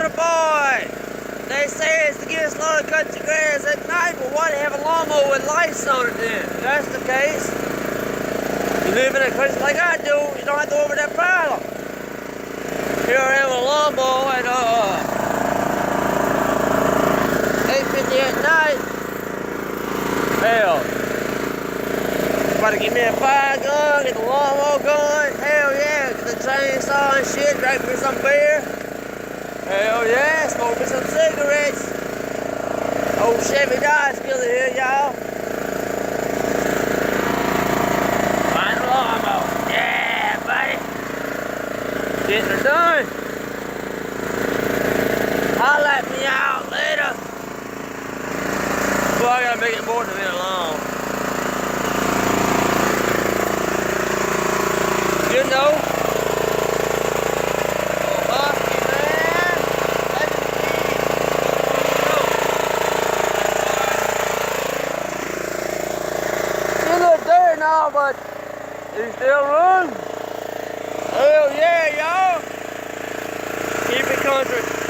motor boy. They say it's against law to cut your grass at night, but why do you have a lawnmower with lights on it then? If that's the case, you live in a country like I do, you don't have to worry about that problem. Here I am with a lawnmower at 8:50 at night. Hell, somebody give me a fire gun, get the lawnmower going. Hell yeah, get the chainsaw and shit, drink me some beer. Hell yeah, smoke me some cigarettes. Old Chevy Dodge still here, y'all. Find the lawnmower. Yeah, buddy. Getting her done. Holla at me out later. Well, I gotta make it more than a minute long. You know. Now, but he still runs. Hell yeah, y'all. Keep it country.